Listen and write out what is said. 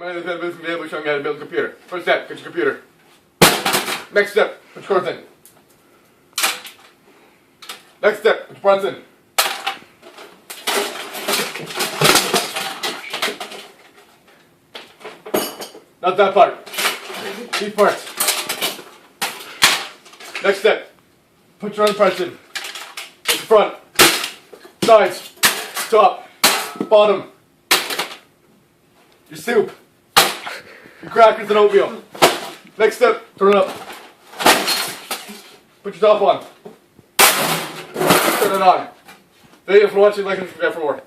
I'm going to be able to show you how to build a computer. First step, get your computer. Next step, put your cords in. Next step, put your parts in. Not that part. These parts. Next step, put your other parts in. The front, sides, top, bottom. Your soup. Your crackers and oatmeal. Next step, turn it up. Put your top on. Turn it on. Thank you for watching, like and subscribe for more.